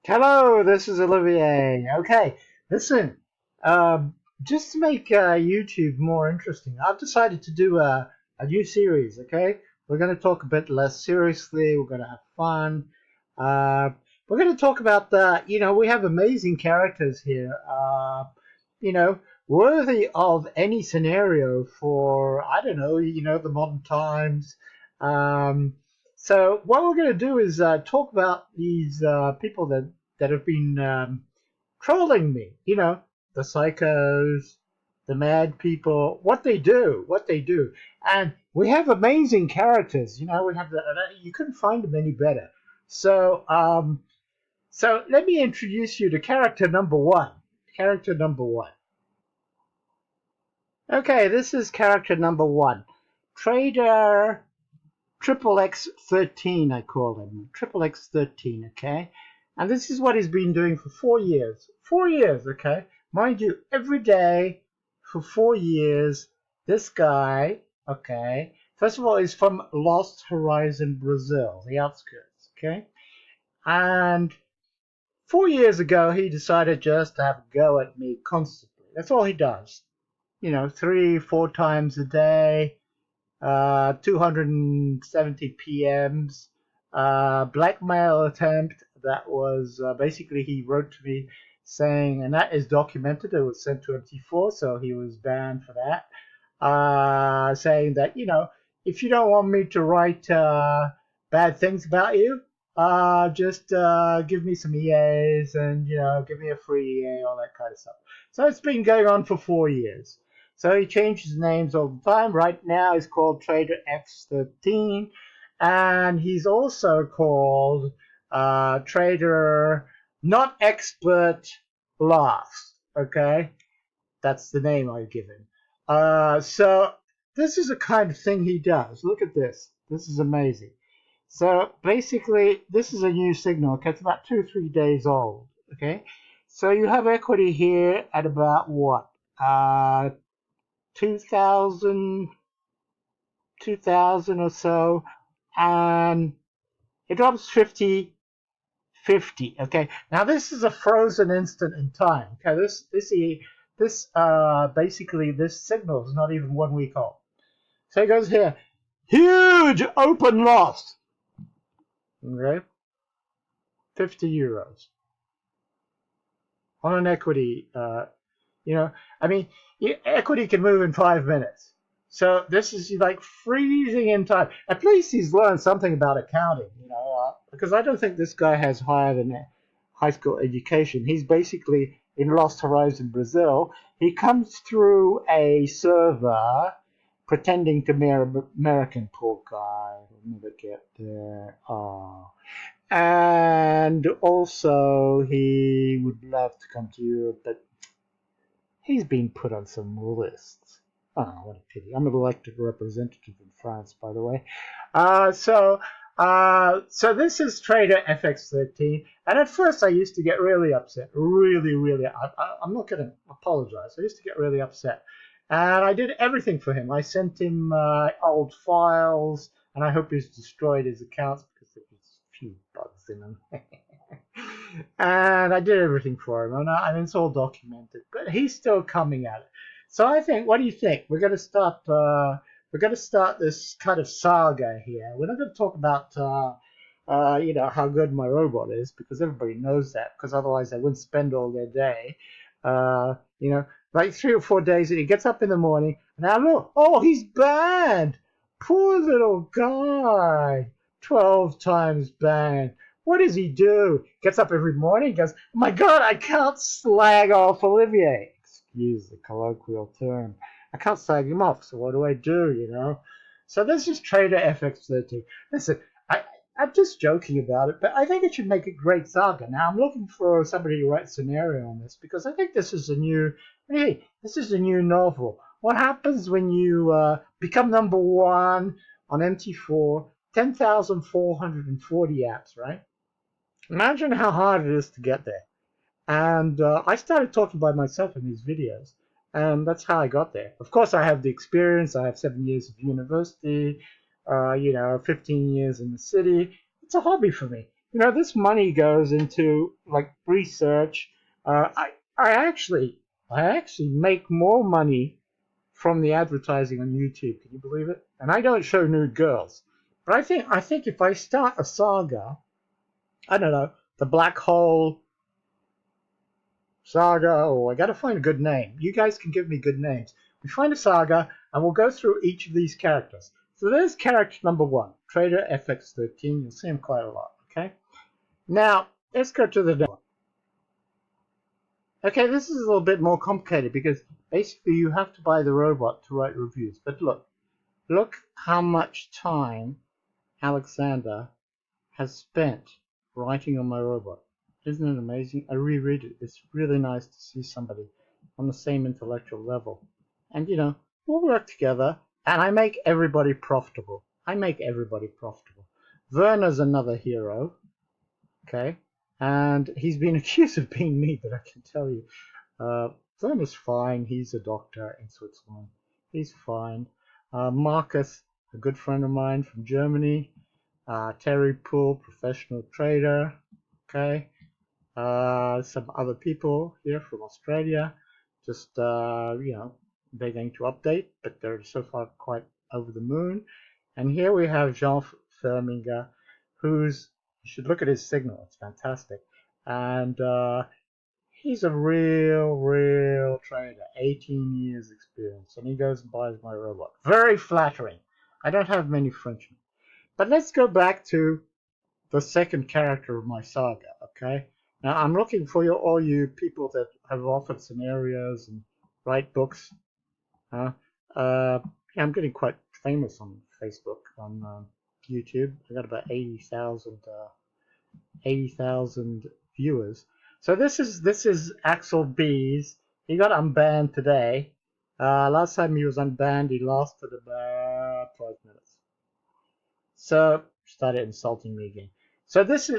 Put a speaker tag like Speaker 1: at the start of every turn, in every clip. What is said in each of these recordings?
Speaker 1: Hello, this is Olivier. Okay, listen, just to make YouTube more interesting, I've decided to do a new series, okay? We're going to talk a bit less seriously, we're going to have fun. Uh, we're going to talk about we have amazing characters here, you know, worthy of any scenario for, I don't know, the modern times. Um, so what we're going to do is talk about these people that have been trolling me. The psychos, the mad people, what they do, and we have amazing characters. We have you couldn't find them any better. So let me introduce you to character number one. Character number one. Okay, this is character number one. Trader Triple X 13, I call him. Triple X 13, okay? And this is what he's been doing for 4 years. 4 years, okay? Mind you, every day for 4 years, this guy, okay? First of all, he's from Lost Horizon, Brazil, the outskirts, okay? And 4 years ago, he decided just to have a go at me constantly. That's all he does. 3, 4 times a day, 270 PMs, blackmail attempt. That was basically he wrote to me saying, and that is documented. It was sent to MT4, so he was banned for that. Saying that if you don't want me to write bad things about you, just give me some EAs and give me a free EA, all that kind of stuff. So it's been going on for 4 years. So he changes names all the time. Right now he's called Trader X13, and he's also called Trader Not Expert Last. Okay, that's the name I give him. So this is the kind of thing he does. Look at this. This is amazing. So basically, this is a new signal. Okay, it's about 2 or 3 days old. Okay, so you have equity here at about what? 2000, 2000 or so, and it drops 50, 50. Okay, now this is a frozen instant in time. Okay, this basically this signal is not even 1 week old. So it goes here, huge open loss. Okay, €50 on an equity. I mean, equity can move in 5 minutes. So this is like freezing in time. At least he's learned something about accounting, because I don't think this guy has higher than a high school education. He's basically in Lost Horizon, Brazil. He comes through a server pretending to be American. Poor guy. He'll never get there. Oh. And also, he would love to come to Europe, but he's been put on some lists. Oh, what a pity. I'm an elected representative in France, by the way. So this is Trader FX13, and at first I used to get really upset. Really, really. I'm not going to apologize. I used to get really upset. And I did everything for him. I sent him old files, and I hope he's destroyed his accounts because there's a few bugs in them. And I did everything for him, and it's all documented. But he's still coming at it. So I think, what do you think? We're going to start. We're going to start this kind of saga here. We're not going to talk about, how good my robot is, because everybody knows that. Because otherwise, they wouldn't spend all their day, like 3 or 4 days. And he gets up in the morning, and now look, oh, he's banned. Poor little guy. 12 times banned. What does he do? Gets up every morning, goes, oh my God, I can't slag off Olivier. Excuse the colloquial term. I can't slag him off, so what do I do? So this is Trader FX13. Listen, I'm just joking about it, but I think it should make a great saga. Now, I'm looking for somebody to write a scenario on this, because I think this is a new novel. What happens when you become number one on MT4, 10,440 apps, right? Imagine how hard it is to get there. And I started talking by myself in these videos, and that's how I got there. Of course, I have the experience. I have 7 years of university, 15 years in the city. It's a hobby for me. You know, this money goes into like research. I actually make more money from the advertising on YouTube. Can you believe it? And I don't show nude girls, but I think if I start a saga, I don't know, the Black Hole saga. Oh, I got to find a good name. You guys can give me good names. We find a saga, and we'll go through each of these characters. So there's character number 1, Trader FX13. You'll see him quite a lot. Okay. Now let's go to the next one. Okay, this is a little bit more complicated because basically you have to buy the robot to write reviews. But look how much time Alexander has spent writing on my robot. Isn't it amazing? I reread it. It's really nice to see somebody on the same intellectual level. And you know, we'll work together and I make everybody profitable. Werner's another hero. Okay. And he's been accused of being me, but I can tell you, Werner's fine. He's a doctor in Switzerland. He's fine. Marcus, a good friend of mine from Germany. Terry Poole, professional trader. Okay. Some other people here from Australia. Just, you know, begging to update, but they're so far quite over the moon. And here we have Jean Firminger, who's, you should look at his signal. It's fantastic. And he's a real trader, 18 years experience, and he goes and buys my robot. Very flattering. I don't have many Frenchmen. But let's go back to the second character of my saga, okay? Now, I'm looking for all you people that have offered scenarios and write books. Yeah, I'm getting quite famous on Facebook, on YouTube. I got about 80,000 viewers. So this is Axel Bees. He got unbanned today. Last time he was unbanned, he lasted about 5 minutes. So started insulting me again. So this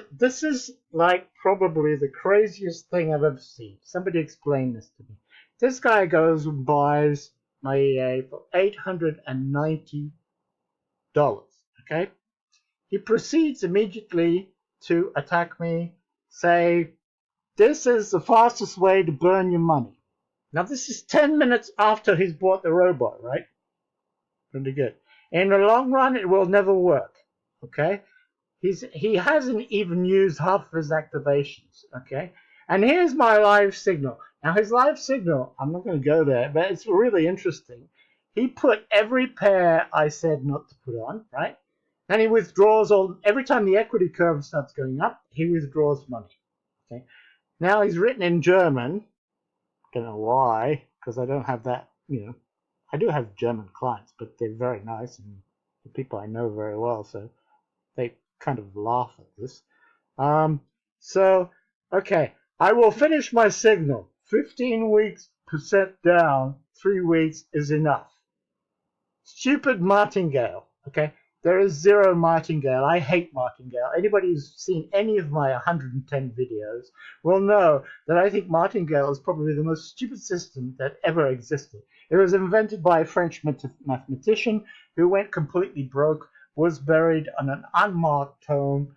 Speaker 1: is like probably the craziest thing I've ever seen. Somebody explain this to me. This guy goes and buys my EA for $890. Okay? He proceeds immediately to attack me, say, this is the fastest way to burn your money. Now this is 10 minutes after he's bought the robot, right? Pretty good. In the long run, it will never work. Okay? He hasn't even used half of his activations. Okay? And here's my live signal. Now his live signal, I'm not going to go there, but it's really interesting. He put every pair I said not to put on, right? And he withdraws every time the equity curve starts going up, he withdraws money. Okay? Now he's written in German. Don't know why, because I don't have that, you know. I do have German clients, but they're very nice and the people I know very well, so they kind of laugh at this. So, okay, I will finish my signal. 15 weeks percent down, 3 weeks is enough. Stupid martingale, okay? There is zero martingale. I hate martingale. Anybody who's seen any of my 110 videos will know that I think martingale is probably the most stupid system that ever existed. It was invented by a French mathematician who went completely broke, was buried on an unmarked tomb.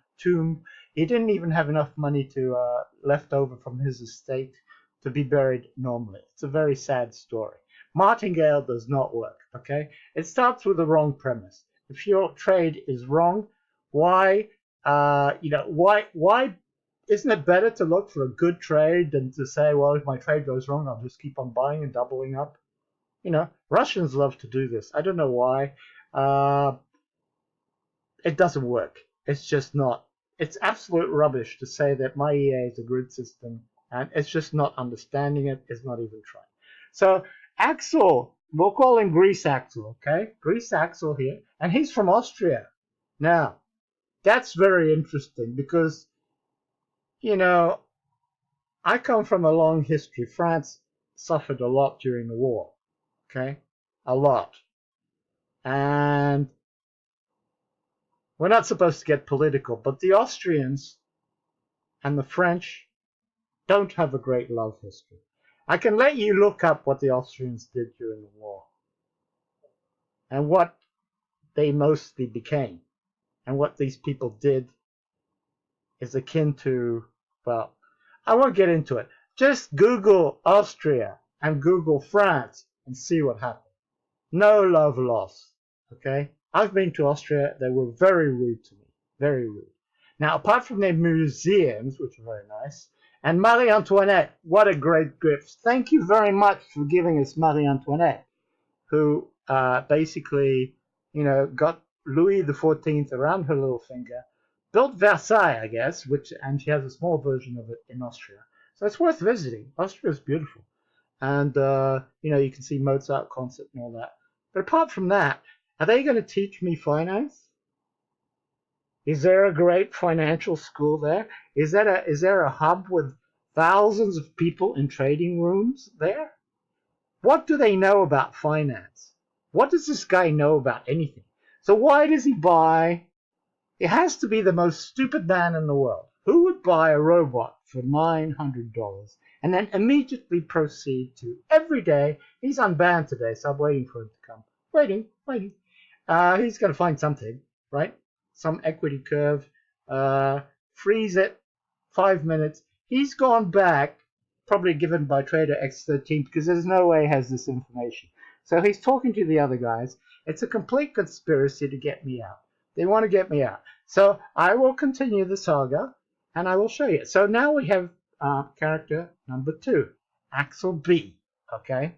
Speaker 1: He didn't even have enough money to left over from his estate to be buried normally. It's a very sad story. Martingale does not work, okay? It starts with the wrong premise. If your trade is wrong, why isn't it better to look for a good trade than to say, well, if my trade goes wrong, I'll just keep on buying and doubling up? You know, Russians love to do this. I don't know why. It doesn't work. It's just not. It's absolute rubbish to say that my EA is a grid system, and it's just not understanding it. It's not even trying. So Axel, we'll call him Grease Axel, okay? Grease Axel here, and he's from Austria. Now, that's very interesting because, you know, I come from a long history. France suffered a lot during the war, okay? A lot. And we're not supposed to get political, but the Austrians and the French don't have a great love history. I can let you look up what the Austrians did during the war and what they mostly became and what these people did is akin to, well, I won't get into it. Just Google Austria and Google France and see what happens. No love lost. Okay? I've been to Austria. They were very rude to me. Very rude. Now, apart from their museums, which are very nice, and Marie Antoinette, what a great gift. Thank you very much for giving us Marie Antoinette, who basically, got Louis XIV around her little finger, built Versailles, I guess, and she has a small version of it in Austria. So it's worth visiting. Austria is beautiful. And, you can see Mozart concert and all that. But apart from that, are they going to teach me finance? Is there a great financial school there? Is there a hub with thousands of people in trading rooms there? What do they know about finance? What does this guy know about anything? So why does he buy? It has to be the most stupid man in the world. Who would buy a robot for $900 and then immediately proceed to every day? He's unbanned today, so I'm waiting for him to come. Waiting. He's going to find something, right? Some equity curve. Freeze it. 5 minutes. He's gone back, probably given by Trader X13, because there's no way he has this information. So he's talking to the other guys. It's a complete conspiracy to get me out. They want to get me out. So I will continue the saga, and I will show you. So now we have character number 2, Axel B. Okay?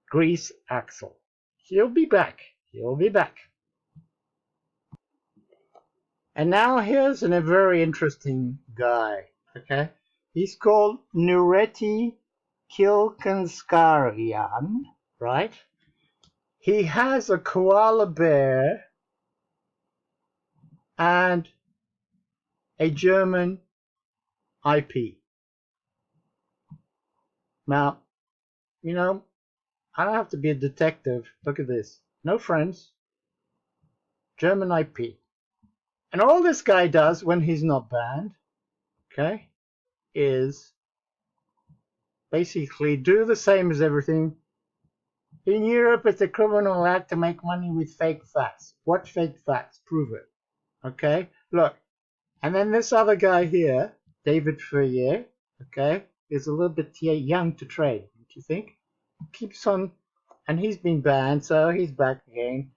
Speaker 1: Grease Axel. He'll be back. And now here's a very interesting guy. Okay? He's called Nuretti Kilkanskarian, right? He has a koala bear and a German IP. Now, I don't have to be a detective. Look at this. No friends. German IP. And all this guy does when he's not banned, okay, is basically do the same as everything. In Europe, it's a criminal act to make money with fake facts. What fake facts? Prove it. Okay? Look. And then this other guy here, David Fourier, okay, is a little bit young to trade, don't you think? Keeps on, and he's been banned, so he's back again.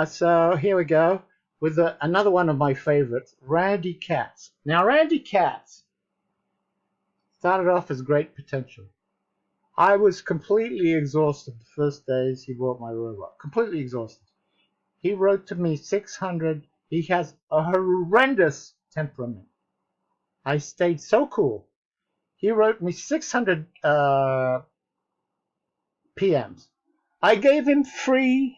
Speaker 1: So here we go with another one of my favorites, Randy Katz. Now, Randy Katz started off as great potential. I was completely exhausted the first days he bought my robot. Completely exhausted. He wrote to me 600. He has a horrendous temperament. I stayed so cool. He wrote me 600 PMs. I gave him free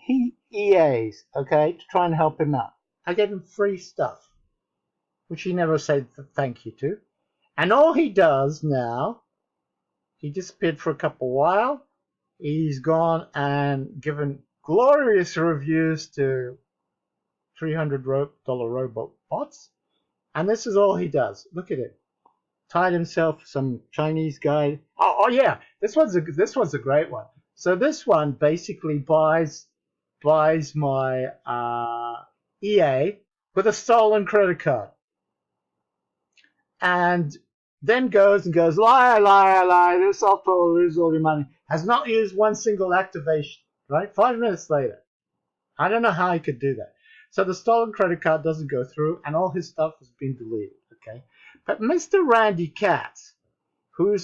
Speaker 1: EAs, okay, to try and help him out. I gave him free stuff, which he never said thank you to. And all he does now, he disappeared for a couple while. He's gone and given glorious reviews to $300 robot bots. And this is all he does. Look at it. Tied himself some Chinese guy. Oh yeah, this one's a great one. So this one basically buys my EA with a stolen credit card, and then goes, liar, this software will lose all your money. Has not used one single activation. Right, 5 minutes later. I don't know how he could do that. So the stolen credit card doesn't go through, and all his stuff has been deleted. Okay, but Mr. Randy Katz, who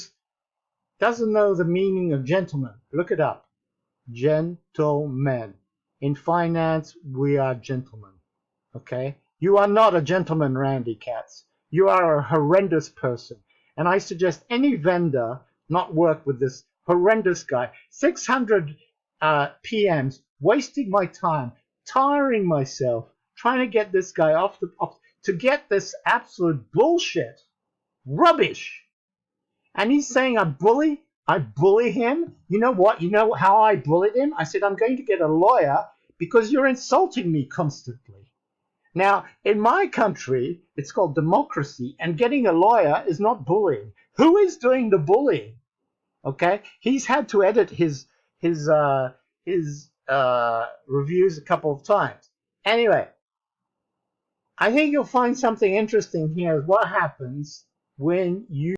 Speaker 1: doesn't know the meaning of gentleman, look it up. Gentlemen. In finance, we are gentlemen. Okay? You are not a gentleman, Randy Katz. You are a horrendous person. And I suggest any vendor not work with this horrendous guy. 600 PMs, wasting my time, tiring myself, trying to get this guy off to get this absolute bullshit, rubbish. And he's saying I bully him. You know what? You know how I bullied him? I said, I'm going to get a lawyer because you're insulting me constantly. Now, in my country, it's called democracy, and getting a lawyer is not bullying. Who is doing the bullying? Okay? He's had to edit his reviews a couple of times. Anyway, I think you'll find something interesting here is what happens when you